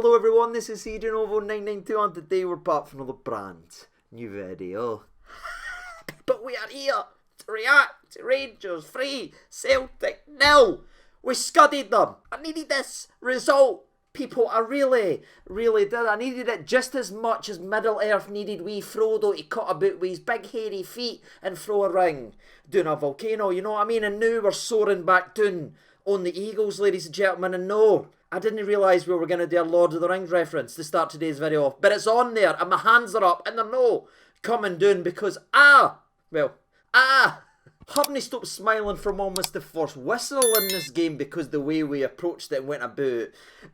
Hello everyone, this is CJNovo992 and today we're back for another brand new video. But we are here to react to Rangers 3, Celtic 0. We scudded them. I needed this result. People, I really did. I needed it just as much as Middle Earth needed wee Frodo to cut about with his big hairy feet and throw a ring down a volcano, you know what I mean? And now we're soaring back down on the Eagles, ladies and gentlemen, and no, I didn't realise we were going to do a Lord of the Rings reference to start today's video off, but it's on there and my hands are up and they're no coming down because haven't stopped smiling from almost the first whistle in this game because the way we approached it and went about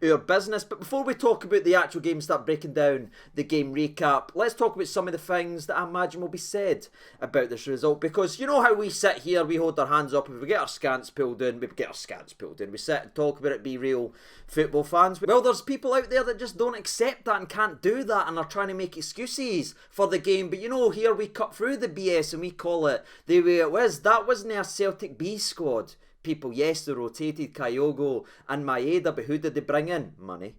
our business. But before we talk about the actual game, start breaking down the game recap, let's talk about some of the things that I imagine will be said about this result. Because you know how we sit here, we hold our hands up, if we get our scants pulled in, we sit and talk about it, be real football fans. Well, there's people out there that just don't accept that and can't do that and are trying to make excuses for the game. But you know, here we cut through the BS and we call it the way it was. That wasn't a Celtic B squad. People, yes, they rotated Kyogo and Maeda, but who did they bring in? Money.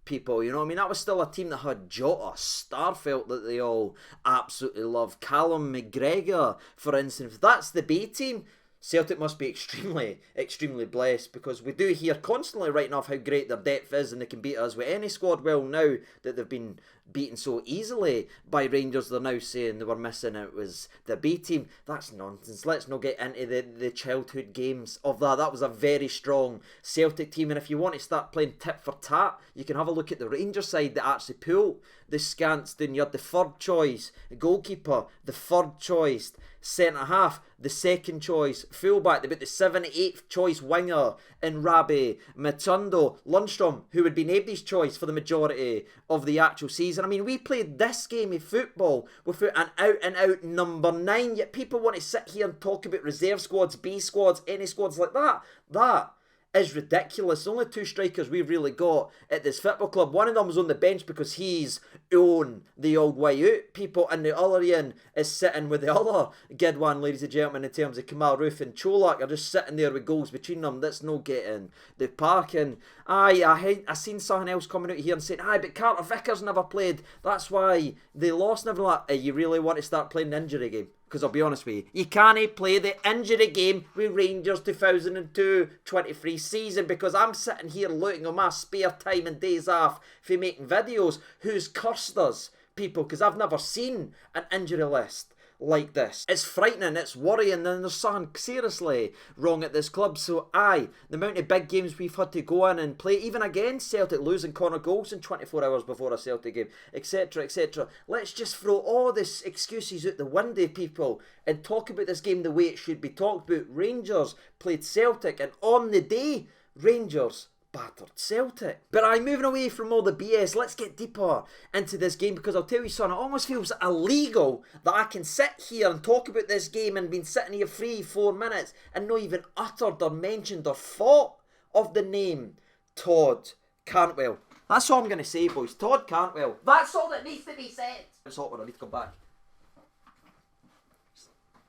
People, you know what I mean? That was still a team that had Jota, Starfelt that they all absolutely love, Callum McGregor, for instance. If that's the B team, Celtic must be extremely blessed, because we do hear constantly writing off how great their depth is and they can beat us with any squad. Well, now that they've been beaten so easily by Rangers, they're now saying they were missing it was the B team. That's nonsense. Let's not get into the childhood games of that. That was a very strong Celtic team, and if you want to start playing tit for tat, you can have a look at the Rangers side that actually pulled the scants down. You had the third choice goalkeeper, the third choice centre half, the second choice fullback, about the 78th choice winger in Rabbi Matundo, Lundstrom, who would be nobody's choice for the majority of the actual season. I mean, we played this game of football without an out-and-out number 9, yet people want to sit here and talk about reserve squads, B squads, any squads like that. That is ridiculous. The only two strikers we've really got at this football club, one of them was on the bench because he's on the old way out, people, and the other Ian is sitting with the other good one, ladies and gentlemen, in terms of Kamal Roof and Cholak are just sitting there with goals between them. That's no getting the park. And I seen something else coming out here and saying, but Carter Vickers never played, that's why they lost. Never like, you really want to start playing the injury game? Because I'll be honest with you can't play the injury game with Rangers 2022-23 season, because I'm sitting here looking on my spare time and days off for making videos who's cursed us, people, because I've never seen an injury list like this. It's frightening, it's worrying, and there's something seriously wrong at this club. So the amount of big games we've had to go in and play, even against Celtic, losing corner goals in 24 hours before a Celtic game, etc, etc. Let's just throw all this excuses out the window, people, and talk about this game the way it should be talked about. Rangers played Celtic, and on the day, Rangers battered Celtic. But moving away from all the BS, let's get deeper into this game, because I'll tell you something, it almost feels illegal that I can sit here and talk about this game and been sitting here 3-4 minutes and not even uttered or mentioned or thought of the name Todd Cantwell. That's all I'm going to say, boys. Todd Cantwell. That's all that needs to be said. It's hot when I need to come back.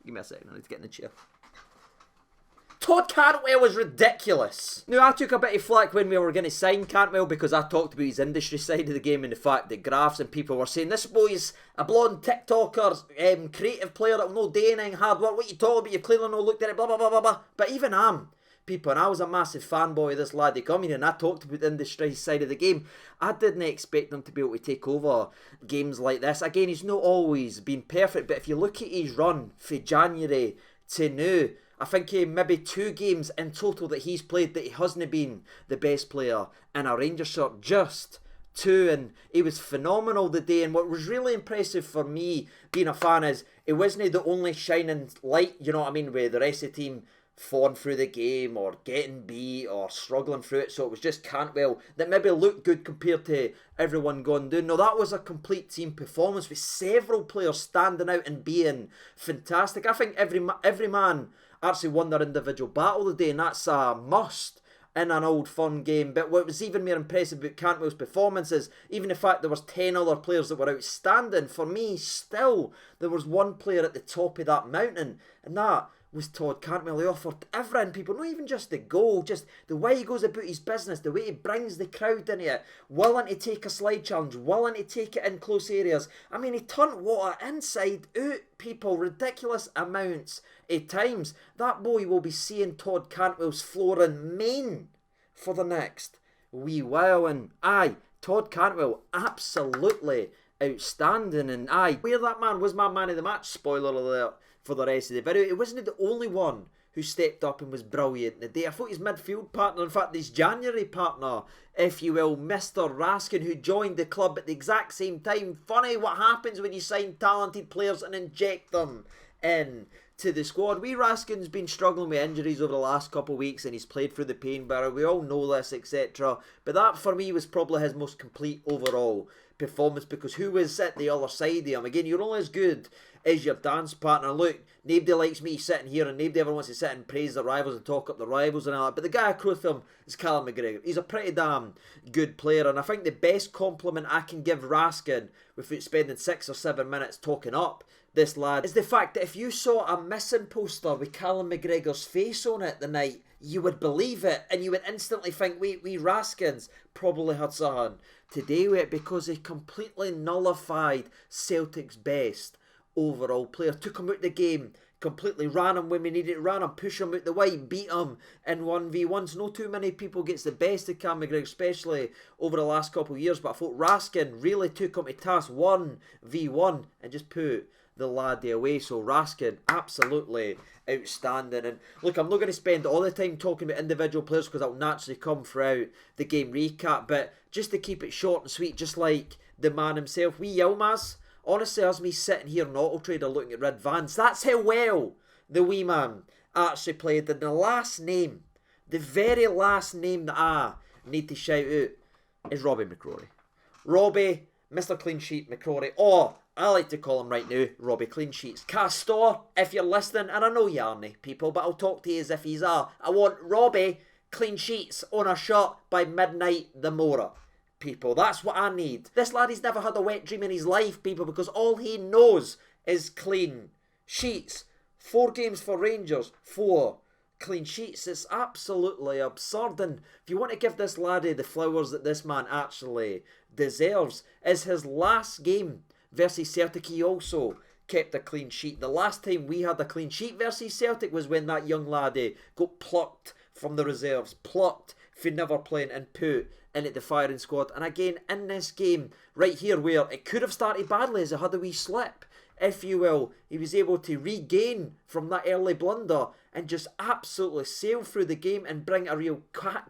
Give me a second, I need to get in the chair. Todd Cantwell was ridiculous. Now, I took a bit of flack when we were going to sign Cantwell because I talked about his industry side of the game and the fact that graphs and people were saying, this boy's a blonde TikToker, creative player that will not do anything hard work. What you talking about? You've clearly not looked at it, blah, blah, blah, blah, blah. But even people, and I was a massive fanboy of this lad that come here, and I talked about the industry side of the game. I didn't expect him to be able to take over games like this. Again, he's not always been perfect, but if you look at his run from January to now, I think maybe 2 games in total that he's played that he hasn't been the best player in a Rangers shirt. Just 2, and he was phenomenal the day. And what was really impressive for me, being a fan, is he wasn't the only shining light, you know what I mean, with the rest of the team falling through the game or getting beat or struggling through it. So it was just Cantwell that maybe looked good compared to everyone going down. No, that was a complete team performance with several players standing out and being fantastic. I think every man actually won their individual battle today, and that's a must in an old fun game. But what was even more impressive about Cantwell's performance is even the fact there was 10 other players that were outstanding. For me, still, there was one player at the top of that mountain, and that was Todd Cantwell. He offered everything, people, not even just the goal, just the way he goes about his business, the way he brings the crowd into it, willing to take a slide challenge, willing to take it in close areas. I mean, he turned water inside out, people, ridiculous amounts of times. That boy will be seeing Todd Cantwell's floor in Maine for the next wee while. And aye, Todd Cantwell, absolutely outstanding. And aye, where that man was my man of the match, spoiler alert for the rest of the video, he wasn't the only one who stepped up and was brilliant today. I thought his midfield partner, in fact his January partner, if you will, Mr. Raskin, who joined the club at the exact same time. Funny what happens when you sign talented players and inject them in to the squad. Wee Raskin's been struggling with injuries over the last couple of weeks and he's played through the pain barrier. We all know this, etc. But that for me was probably his most complete overall performance, because who was at the other side of him? Again, you're only as good as your dance partner. Look, nobody likes me sitting here and nobody ever wants to sit and praise the rivals and talk up the rivals and all that, but the guy across him is Callum McGregor. He's a pretty damn good player, and I think the best compliment I can give Raskin without spending 6 or 7 minutes talking up this lad is the fact that if you saw a missing poster with Callum McGregor's face on it the night, you would believe it and you would instantly think, wait, Raskin's probably had something to do with it, because he completely nullified Celtic's best overall player. Took him out the game completely, ran him when we needed to ran him, push him out the way, beat him in 1v1s. No too many people gets the best of Cam McGregor, especially over the last couple of years, but I thought Raskin really took him to task 1v1 and just put the laddie away. So Raskin, absolutely outstanding. And look, I'm not going to spend all the time talking about individual players because that'll naturally come throughout the game recap, but just to keep it short and sweet, just like the man himself, wee Yilmaz, honestly, as me sitting here in Auto Trader looking at Red Vans, that's how well the wee man actually played. And the last name, the very last name that I need to shout out is Robbie McCrory. Robbie, Mr. Clean Sheet McCrory, or I like to call him right now, Robbie Clean Sheets. Castor, if you're listening, and I know you aren't, people, but I'll talk to you as if he's I want Robbie Clean Sheets on a shirt by midnight the Mora. People, that's what I need. This lad, he's never had a wet dream in his life, people, because all he knows is clean sheets. 4 games for Rangers, 4 clean sheets. It's absolutely absurd. And if you want to give this laddie the flowers that this man actually deserves, is his last game versus Celtic, he also kept a clean sheet. The last time we had a clean sheet versus Celtic was when that young laddie got plucked from the reserves, plucked for never playing and put into the firing squad. And again, in this game right here, where it could have started badly as it had a wee slip, if you will, he was able to regain from that early blunder and just absolutely sail through the game and bring a real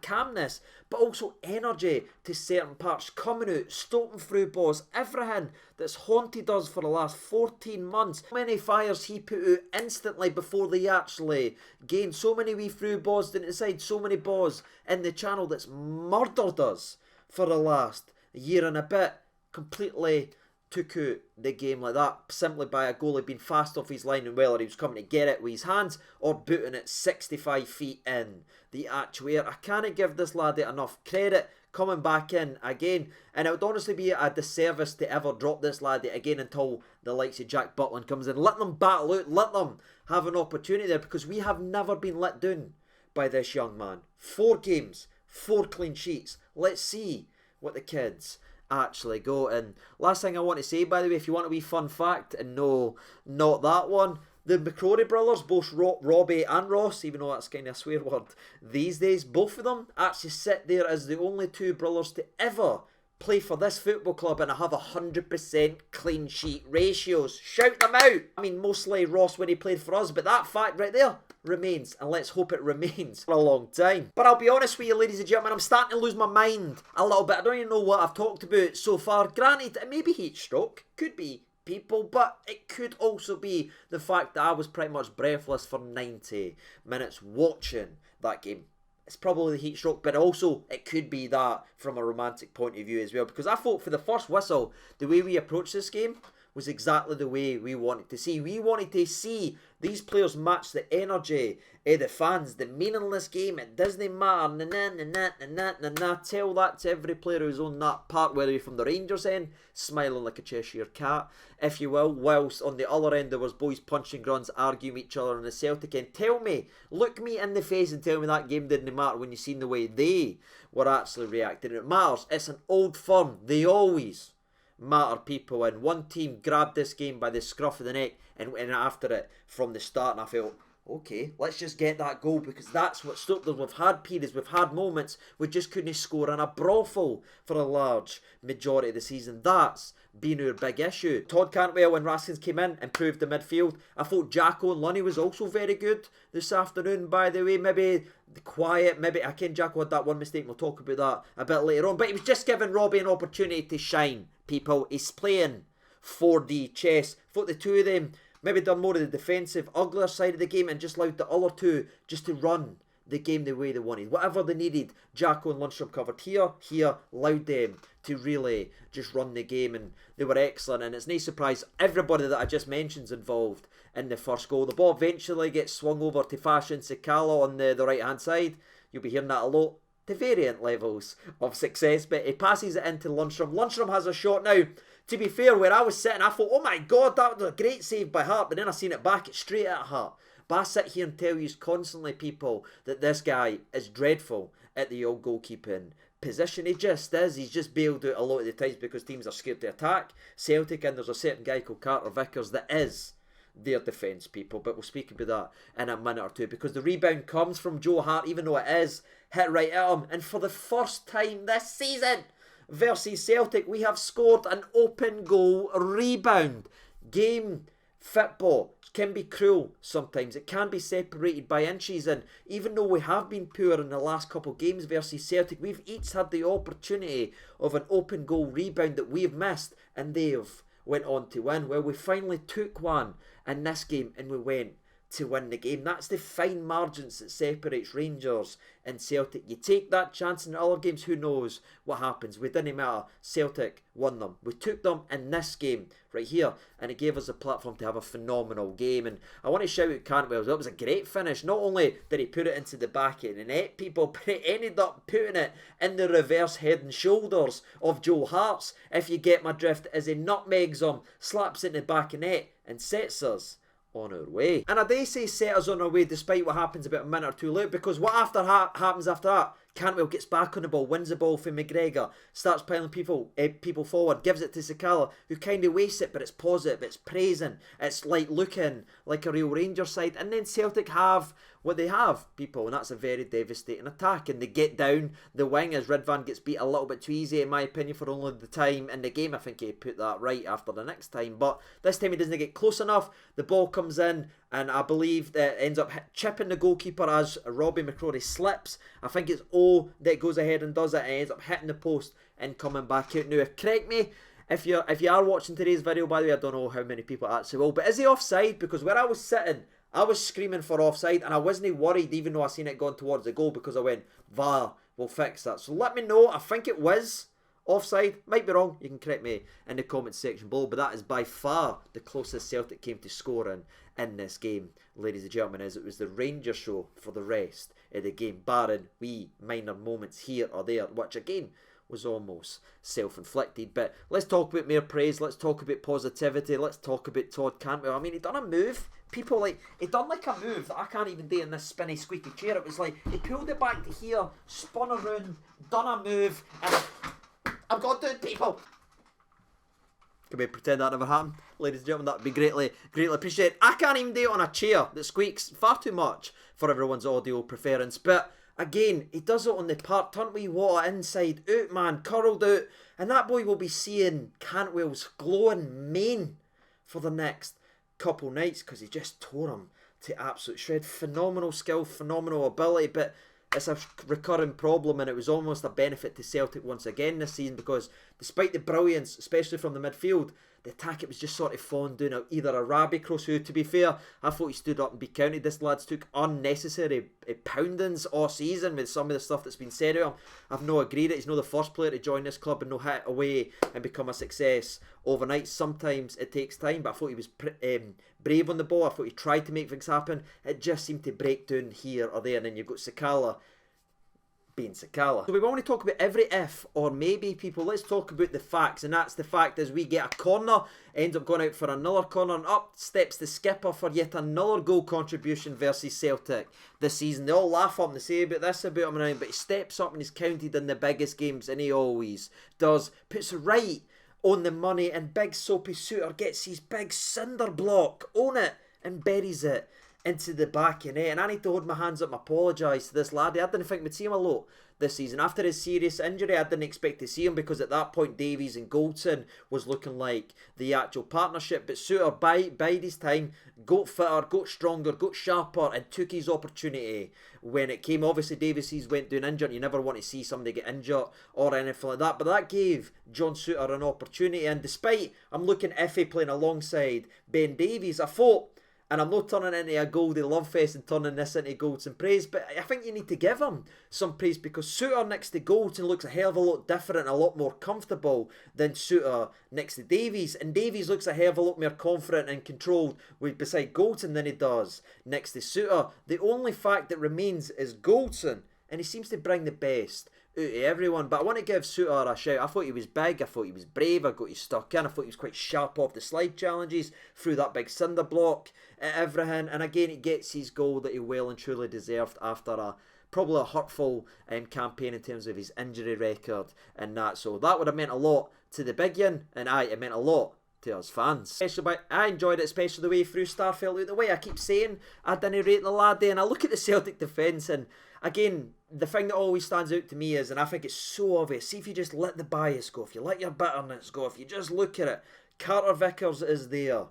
calmness, but also energy to certain parts, coming out, stomping through balls, everything that's haunted us for the last 14 months. So many fires he put out instantly before they actually gained, so many wee through balls to the side, so many balls in the channel that's murdered us for the last year and a bit. Completely took out the game like that simply by a goalie being fast off his line, and whether he was coming to get it with his hands or booting it 65 feet in the actual air. I can't give this laddie enough credit coming back in again, and it would honestly be a disservice to ever drop this laddie again until the likes of Jack Butland comes in. Let them battle out, let them have an opportunity there, because we have never been let down by this young man. 4 games, 4 clean sheets. Let's see what the kids actually go. And last thing I want to say, by the way, if you want a wee fun fact, and no, not that one, the McCrory brothers, both Robbie and Ross, even though that's kind of a swear word these days, both of them actually sit there as the only 2 brothers to ever play for this football club and have 100% clean sheet ratios. Shout them out! I mean, mostly Ross when he played for us, but that fact right there remains, and let's hope it remains for a long time. But I'll be honest with you, ladies and gentlemen, I'm starting to lose my mind a little bit. I don't even know what I've talked about so far. Granted, it may be heat stroke, could be, people, but it could also be the fact that I was pretty much breathless for 90 minutes watching that game. It's probably the heat stroke, but also it could be that from a romantic point of view as well, because I thought for the first whistle, the way we approached this game was exactly the way we wanted to see. We wanted to see these players match the energy of the fans. The meaningless game, it doesn't matter. Tell that to every player who's on that part, whether you're from the Rangers end, smiling like a Cheshire cat, if you will, whilst on the other end there was boys punching grunts, arguing with each other on the Celtic end. Tell me, look me in the face and tell me that game didn't matter when you seen the way they were actually reacting. It matters. It's an old firm. They always matter, people, and one team grabbed this game by the scruff of the neck and went after it from the start, and I felt, okay, let's just get that goal, because that's what stopped us. We've had periods, we've had moments, we just couldn't score in a brothel for a large majority of the season. That's been our big issue. Todd Cantwell and Raskins came in, improved the midfield. I thought Jacko and Lunny was also very good this afternoon, by the way. Maybe the quiet, maybe, I can Jacko had that one mistake, we'll talk about that a bit later on, but he was just giving Robbie an opportunity to shine, people. He's playing 4D chess. I thought the two of them maybe done more of the defensive, uglier side of the game and just allowed the other two just to run the game the way they wanted. Whatever they needed, Jacko and Lundstrom covered here, allowed them to really just run the game, and they were excellent. And it's no surprise everybody that I just mentioned is involved in the first goal. The ball eventually gets swung over to Fashion Sakala on the right hand side. You'll be hearing that a lot. To variant levels of success, but he passes it into Lundstrom. Lundstrom has a shot now. To be fair, where I was sitting, I thought, oh my god, that was a great save by Hart, but then I seen it back, it's straight at Hart. But I sit here and tell you constantly, people, that this guy is dreadful at the old goalkeeping position. He just is. He's just bailed out a lot of the times because teams are scared to attack Celtic, and there's a certain guy called Carter Vickers that is their defence, people, but we'll speak about that in a minute or two, because the rebound comes from Joe Hart, even though it is hit right at him, and for the first time this season versus Celtic, we have scored an open goal rebound. Game football can be cruel sometimes. It can be separated by inches, and even though we have been poor in the last couple of games versus Celtic, we've each had the opportunity of an open goal rebound that we've missed, and they've went on to win. Well, we finally took one in this game and we went to win the game. That's the fine margins that separates Rangers and Celtic. You take that chance in other games, who knows what happens. We didn't matter. Celtic won them. We took them in this game right here, and it gave us a platform to have a phenomenal game. And I want to shout out Cantwell. That was a great finish. Not only did he put it into the back of the net, people, but he ended up putting it in the reverse head and shoulders of Joe Hart's, if you get my drift, as he nutmegs him, slaps it in the back of net and sets us on our way. And I do say set us on our way despite what happens about a minute or two later, because what happens after that? Cantwell gets back on the ball, wins the ball for McGregor, starts piling people forward, gives it to Sakala, who kind of wastes it, but it's positive, it's praising, it's like looking like a real Rangers side. And then Celtic have what they have, people, and that's a very devastating attack. And they get down the wing as Ridvan gets beat a little bit too easy, in my opinion, for only the time in the game. I think he put that right after the next time, but this time he doesn't get close enough. The ball comes in, and I believe that ends up chipping the goalkeeper as Robbie McCrory slips. I think it's O that goes ahead and does it, and ends up hitting the post and coming back out. Now, correct me if you are watching today's video, by the way. I don't know how many people actually will, but is he offside? Because where I was sitting, I was screaming for offside, and I wasn't worried even though I seen it going towards the goal, because I went, VAR will fix that. So let me know. I think it was offside. Might be wrong. You can correct me in the comments section below, but that is by far the closest Celtic came to scoring in this game, ladies and gentlemen, as it was the Rangers show for the rest of the game, barring wee minor moments here or there, which again was almost self-inflicted. But let's talk about more praise, let's talk about positivity, let's talk about Todd Cantwell. I mean, he done a move, people, like, he done like a move that I can't even do in this spinny squeaky chair. It was like, he pulled it back to here, spun around, done a move, and I've got to do it, people. Can we pretend that never happened? Ladies and gentlemen, that would be greatly appreciated. I can't even do it on a chair that squeaks far too much for everyone's audio preference. But again, he does it on the part, turned wee water inside out, man, curled out. And that boy will be seeing Cantwell's glowing mane for the next couple nights, because he just tore him to absolute shred. Phenomenal skill, phenomenal ability, but it's a recurring problem, and it was almost a benefit to Celtic once again this season, because despite the brilliance, especially from the midfield, the attack, it was just sort of falling down either a Rabi cross, who, to be fair, I thought he stood up and be counted. This lad's took unnecessary poundings all season with some of the stuff that's been said of him. I've no agreed that he's not the first player to join this club and no hit away and become a success overnight. Sometimes it takes time, but I thought he was brave on the ball. I thought he tried to make things happen. It just seemed to break down here or there, and then you've got Sakala being Sakala. So we want to talk about every if or maybe, people. Let's talk about the facts, and that's the fact is we get a corner, ends up going out for another corner, and up steps the skipper for yet another goal contribution versus Celtic this season. They all laugh at him, they say about this about him, but he steps up and he's counted in the biggest games, and he always does. Puts it right on the money, and big Soapy Souttar gets his big cinder block on it and buries it into the back of net. And I need to hold my hands up and apologise to this lad. I didn't think we'd see him a lot this season. After his serious injury, I didn't expect to see him, because at that point Davies and Goldson was looking like the actual partnership. But Souttar bided his time, got fitter, got stronger, got sharper, and took his opportunity when it came. Obviously Davies went down injured. You never want to see somebody get injured or anything like that, but that gave John Souttar an opportunity. And despite I'm looking iffy playing alongside Ben Davies, I thought, and I'm not turning into a Goldie love fest and turning this into Goldson praise, but I think you need to give him some praise, because Souttar next to Goldson looks a hell of a lot different and a lot more comfortable than Souttar next to Davies. And Davies looks a hell of a lot more confident and controlled beside Goldson than he does next to Souttar. The only fact that remains is Goldson, and he seems to bring the best out of everyone. But I want to give Souttar a shout. I thought he was big, I thought he was brave, I got he stuck in, I thought he was quite sharp off the slide challenges, through that big cinder block, everything. And again, he gets his goal that he well and truly deserved after probably a hurtful campaign in terms of his injury record and that. So that would have meant a lot to the big yin, and it meant a lot to us fans. I enjoyed it, especially the way through Starfelt out the way. I keep saying I didn't rate the lad there, and I look at the Celtic defence, and again, the thing that always stands out to me is, and I think it's so obvious, see if you just let the bias go, if you let your bitterness go, if you just look at it, Carter Vickers is there,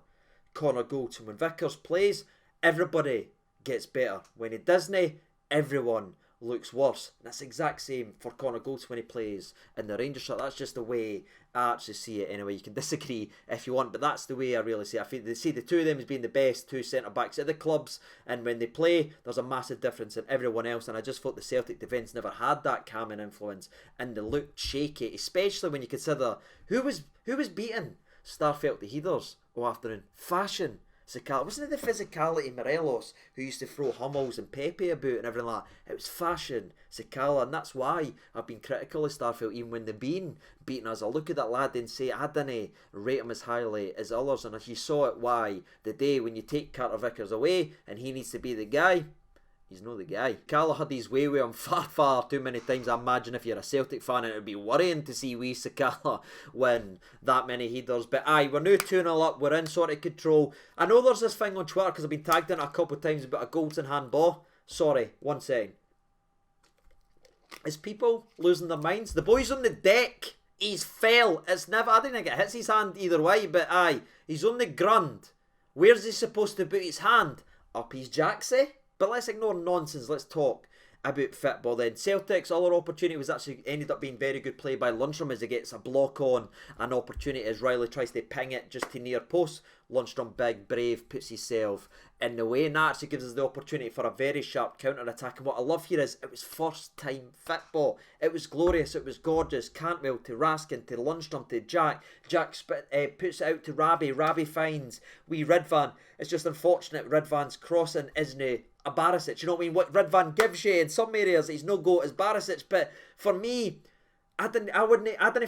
Connor Goldson. When Vickers plays, everybody gets better. When he doesn't, everyone looks worse. And that's the exact same for Connor Goldson when he plays in the Rangers shirt. That's just the way I actually see it anyway. You can disagree if you want, but that's the way I really see it. I think they see the two of them as being the best two centre-backs at the clubs, and when they play, there's a massive difference in everyone else. And I just thought the Celtic defence never had that calming influence, and they looked shaky, especially when you consider who was beating Starfelt the Heathers all afternoon. Fashion. Sakala. Wasn't it the physicality Morelos who used to throw Hummels and Pepe about and everything like that? It was Fashion, Sakala, and that's why I've been critical of Starfelt even when they've been beating us. I look at that lad and say I didn't rate him as highly as others, and if you saw it why the day when you take Carter Vickers away and he needs to be the guy, he's not the guy. Sakala had his way with him far too many times. I imagine if you're a Celtic fan, it would be worrying to see wee Sakala win that many headers. But we're now 2-0 up. We're in sort of control. I know there's this thing on Twitter, because I've been tagged in it a couple of times about a Goldson handball. Sorry, 1 second. Is people losing their minds? The boy's on the deck. He's fell. It's never, I didn't think it hits his hand either way, but he's on the ground. Where's he supposed to put his hand? Up his jacksie? But let's ignore nonsense, let's talk about football then. Celtic's other opportunity was actually ended up being very good play by Lundstrom, as he gets a block on an opportunity as Riley tries to ping it just to near post. Lundstrom, big, brave, puts himself in the way, and that actually gives us the opportunity for a very sharp counter-attack. And what I love here is it was first time football. It was glorious, it was gorgeous. Cantwell to Raskin to Lundstrom to Jack. Jack puts it out to Rabi. Rabi finds wee Ridvan. It's just unfortunate Ridvan's crossing isn't a Barisic. You know what I mean? What Ridvan gives you in some areas, he's no go as Barisic. But for me, I didn't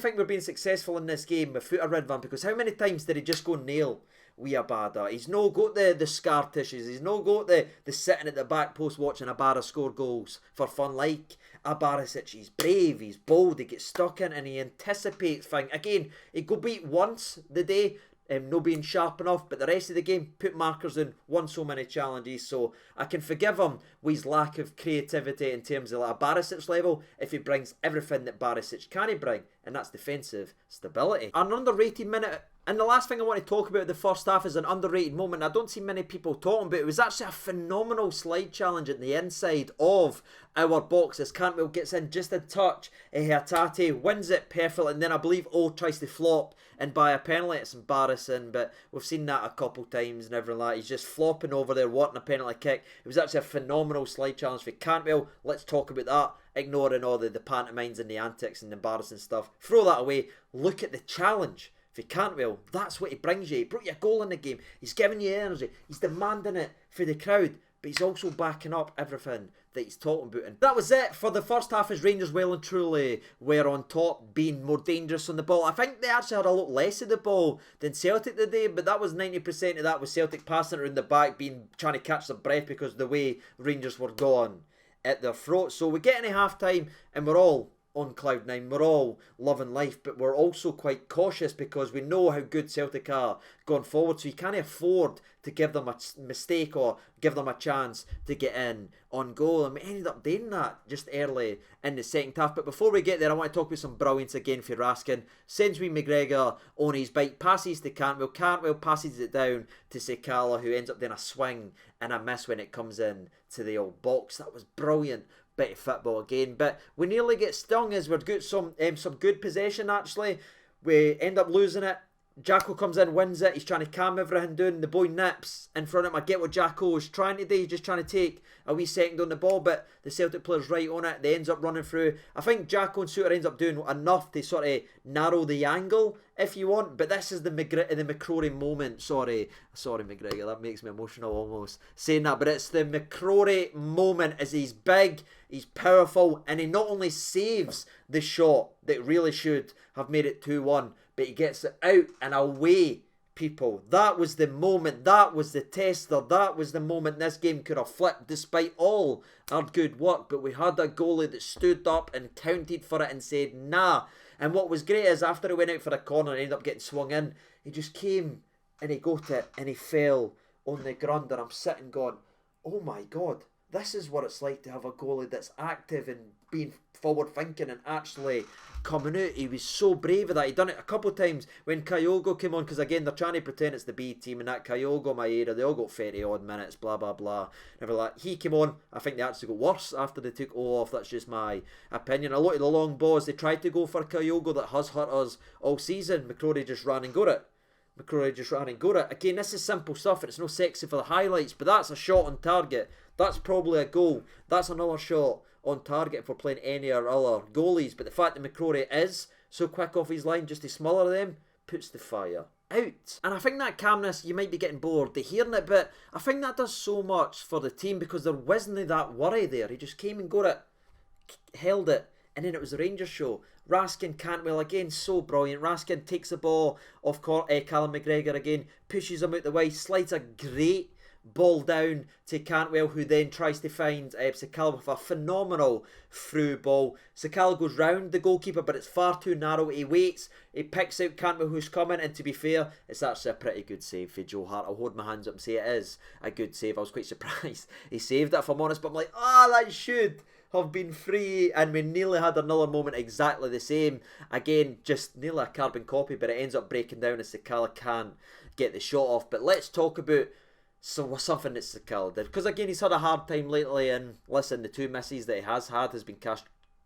think we're being successful in this game with Footer Ridvan, because how many times did he just go nail Abada? He's no got the scar tissues. He's no got the sitting at the back post watching Abada score goals for fun like a Barisic. He's brave, he's bold, he gets stuck in and he anticipates things. Again, he go beat once the day, no being sharp enough, but the rest of the game put markers in, won so many challenges, so I can forgive him with his lack of creativity in terms of like a Barisic level if he brings everything that Barisic can bring and that's defensive stability. An underrated minute, and the last thing I want to talk about the first half is an underrated moment I don't see many people talking about. It was actually a phenomenal slide challenge at the inside of our box as Cantwell gets in just a touch. Hatate wins it perfectly, and then I believe tries to flop and buy a penalty. It's embarrassing, but we've seen that a couple times and everything like that. He's just flopping over there wanting a penalty kick. It was actually a phenomenal slide challenge for Cantwell. Let's talk about that, ignoring all the pantomimes and the antics and the embarrassing stuff. Throw that away. Look at the challenge for Cantwell. That's what he brings you. He brought you a goal in the game. He's giving you energy. He's demanding it for the crowd, but he's also backing up everything that he's talking about. And that was it for the first half, as Rangers well and truly were on top, being more dangerous on the ball. I think they actually had a lot less of the ball than Celtic today, but that was 90% of that was Celtic passing it around the back, trying to catch their breath because of the way Rangers were going at their throat. So we get into half time and we're all on cloud nine. We're all loving life, but we're also quite cautious because we know how good Celtic are going forward, so you can't afford to give them a mistake or give them a chance to get in on goal, and we ended up doing that just early in the second half. But before we get there, I want to talk about some brilliance again for Raskin. Sends McGregor on his bike, passes to Cantwell. Cantwell passes it down to Sakala, who ends up doing a swing and a miss when it comes in to the old box. That was brilliant bit of football again, but we nearly get stung as we've got some good possession. Actually, we end up losing it. Jacko comes in, wins it. He's trying to calm everything down. The boy nips in front of him. I get what Jacko is trying to do. He's just trying to take a wee second on the ball, but the Celtic player's right on it. They ends up running through. I think Jacko and Souttar ends up doing enough to sort of narrow the angle, if you want. But this is the McCrory moment. Sorry, McGregor. That makes me emotional almost saying that. But it's the McCrory moment as he's big, he's powerful, and he not only saves the shot that really should have made it 2-1, but he gets it out and away, people. That was the moment. That was the tester. That was the moment this game could have flipped despite all our good work. But we had a goalie that stood up and counted for it and said, nah. And what was great is after he went out for a corner and ended up getting swung in, he just came and he got it and he fell on the ground. And I'm sitting going, oh my God, this is what it's like to have a goalie that's active and being forward thinking and actually coming out. He was so brave of that. He'd done it a couple of times when Kyogo came on, because again they're trying to pretend it's the B team and that Kyogo, Maeda, they all got 30 odd minutes, blah blah blah. Never like he came on. I think they actually got worse after they took O off. That's just my opinion. A lot of the long balls they tried to go for Kyogo that has hurt us all season. McCrory just ran and got it. Again, this is simple stuff and it's no sexy for the highlights, but that's a shot on target. That's probably a goal. That's another shot on target if we're playing any or other goalies. But the fact that McCrory is so quick off his line just to smother them puts the fire out. And I think that calmness, you might be getting bored of hearing it, but I think that does so much for the team because there wasn't that worry there. He just came and got it, held it, and then it was the Rangers show. Raskin, Cantwell again, so brilliant. Raskin takes the ball off Callum McGregor again, pushes him out the way, slides a great ball down to Cantwell, who then tries to find Sakala with a phenomenal through ball. Sakala goes round the goalkeeper, but it's far too narrow. He waits, he picks out Cantwell, who's coming, and to be fair, it's actually a pretty good save for Joe Hart. I'll hold my hands up and say it is a good save. I was quite surprised he saved it, if I'm honest, but I'm like, that should have been free. And we nearly had another moment exactly the same. Again, just nearly a carbon copy, but it ends up breaking down as Sakala can't get the shot off. But let's talk about something that Sakala did, because again he's had a hard time lately, and listen, the 2 misses that he has had has been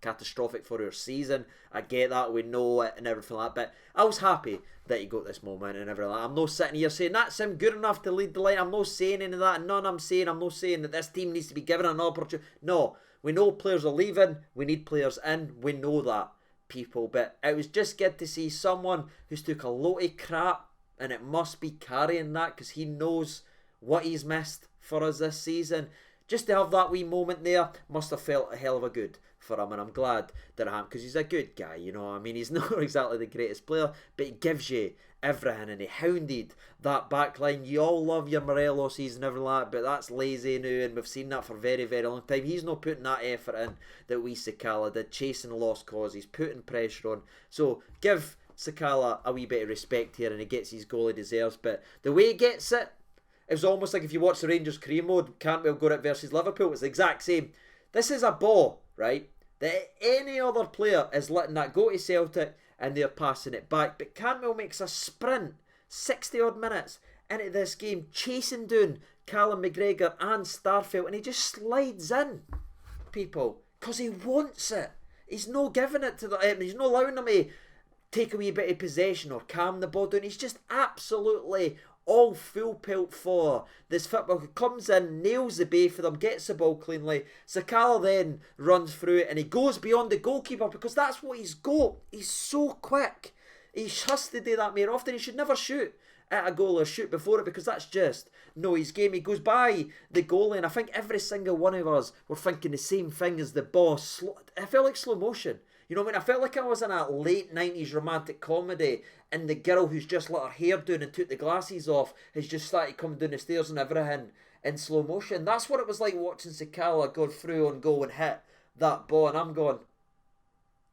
catastrophic for our season. I get that, we know it and everything like that, but I was happy that he got this moment and everything like that. I'm not sitting here saying that's him good enough to lead the line. I'm not saying any of that. I'm not saying that this team needs to be given an opportunity. No, we know players are leaving, we need players in, we know that, people, but it was just good to see someone who's took a lot of crap, and it must be carrying that because he knows what he's missed for us this season. Just to have that wee moment there must have felt a hell of a good for him, and I'm glad that I am, because he's a good guy, you know. I mean, he's not exactly the greatest player, but he gives you everything, and he hounded that back line. You all love your Morelos and everything like that, but that's lazy now, and we've seen that for a very, very long time. He's not putting that effort in that we Sakala did, chasing lost causes, putting pressure on. So give Sakala a wee bit of respect here, and he gets his goal he deserves. But the way he gets it, it was almost like if you watch the Rangers career mode, Cantwell got it versus Liverpool, it's the exact same. This is a ball, right, that any other player is letting that go to Celtic and they're passing it back. But Cantwell makes a sprint 60 odd minutes into this game, chasing down Callum McGregor and Starfelt, and he just slides in, people, because he wants it. He's no giving it to the, he's not allowing them to take a wee bit of possession or calm the ball down. He's just absolutely all full pelt for this football. Comes in, nails the bay for them, gets the ball cleanly. Sakala then runs through it and he goes beyond the goalkeeper because that's what he's got. He's so quick. He has to do that more often. He should never shoot at a goal or shoot before it because that's just no his game. He goes by the goalie, and I think every single one of us were thinking the same thing as the boss. I felt like slow motion. You know what I mean? I felt like I was in a late 90s romantic comedy and the girl who's just let her hair down and took the glasses off has just started coming down the stairs and everything in slow motion. That's what it was like watching Sakala go through and go and hit that ball, and I'm going,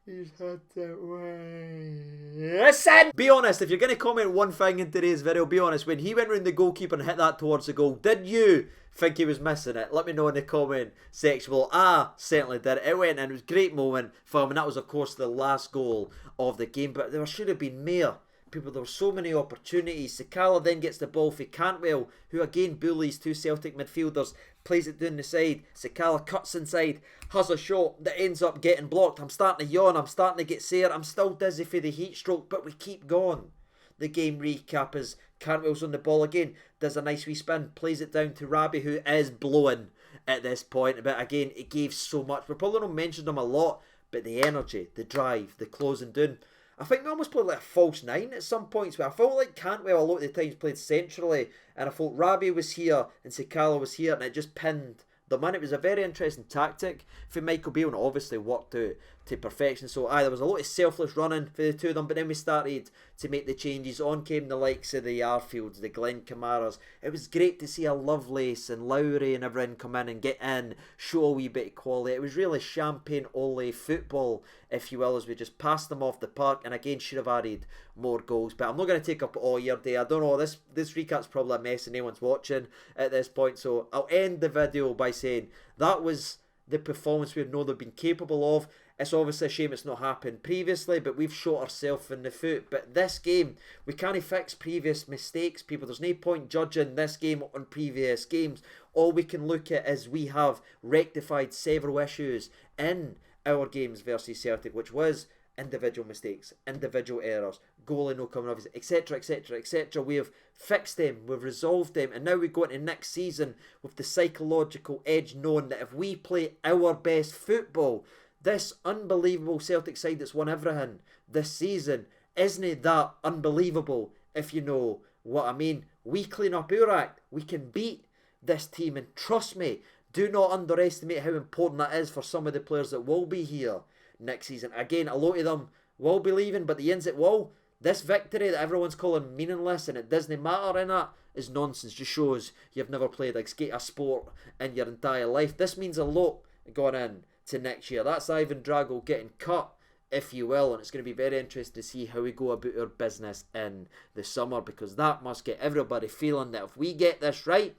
he's hit it way. Listen! Be honest, if you're going to comment one thing in today's video, be honest, when he went round the goalkeeper and hit that towards the goal, did you think he was missing it? Let me know in the comment section below. I certainly did. It went in. It was a great moment for him, and that was, of course, the last goal of the game, but there should have been more. People, there were so many opportunities. Sakala then gets the ball for Cantwell, who again bullies two Celtic midfielders, plays it down the side. Sakala cuts inside, has a shot that ends up getting blocked. I'm starting to yawn, I'm starting to get sore, I'm still dizzy for the heat stroke, but we keep going. The game recap is Cantwell's on the ball again, does a nice wee spin, plays it down to Rabi, who is blowing at this point. But again, it gave so much. We probably don't mention him a lot, but the energy, the drive, the closing down. I think we almost played like a false nine at some points, but I felt like Cantwell a lot of the times played centrally, and I thought Rabi was here and Sakala was here, and it just pinned them in. It was a very interesting tactic for Michael Beale, and obviously worked out to perfection. So there was a lot of selfless running for the two of them, but then we started to make the changes. On came the likes of the Arfields, the Glenn Kamaras. It was great to see a Lovelace and Lowry and everyone come in and get in, show a wee bit of quality. It was really champagne ole football, if you will, as we just passed them off the park, and again should have added more goals. But I'm not going to take up all your day. I don't know, this recap's probably a mess and no one's watching at this point, so I'll end the video by saying that was the performance we know they've been capable of. It's obviously a shame it's not happened previously, but we've shot ourselves in the foot. But this game, we can't fix previous mistakes, people. There's no point judging this game on previous games. All we can look at is we have rectified several issues in our games versus Celtic, which was individual mistakes, individual errors, goalie no coming off, etc, etc, etc. We have fixed them, we've resolved them, and now we go into next season with the psychological edge, knowing that if we play our best football, this unbelievable Celtic side that's won everything this season isn't that unbelievable, if you know what I mean. We clean up our act, we can beat this team, and trust me, do not underestimate how important that is for some of the players that will be here next season. Again, a lot of them will be leaving, but the ends it will. This victory that everyone's calling meaningless and it doesn't matter in it is nonsense. Just shows you've never played a sport in your entire life. This means a lot going in to next year. That's Ivan Drago getting cut, if you will, and it's going to be very interesting to see how we go about our business in the summer, because that must get everybody feeling that if we get this right,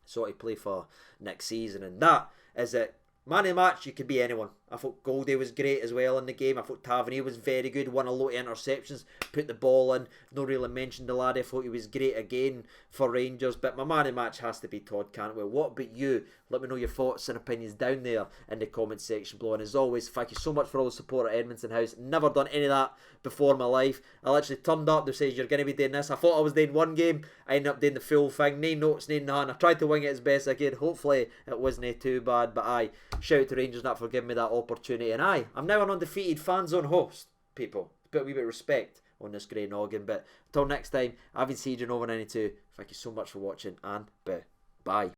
it's what to play for next season. And that is it. Man of the match, you could be anyone. I thought Goldie was great as well in the game. I thought Tavernier was very good, won a lot of interceptions, put the ball in. No really mentioned the lad. I thought he was great again for Rangers. But my man of the match has to be Todd Cantwell. What about you? Let me know your thoughts and opinions down there in the comment section below. And as always, thank you so much for all the support at Edmondson House. Never done any of that before in my life. I literally turned up. They said, you're going to be doing this. I thought I was doing one game. I ended up doing the full thing. No notes, no nothing. I tried to wing it as best I could. Hopefully it wasn't too bad. But aye, shout out to Rangers not for giving me that opportunity. And aye, I'm now an undefeated fan zone host, people. Put a wee bit of respect on this grey noggin. But until next time, I've been Siege and over 92. Thank you so much for watching, and bye.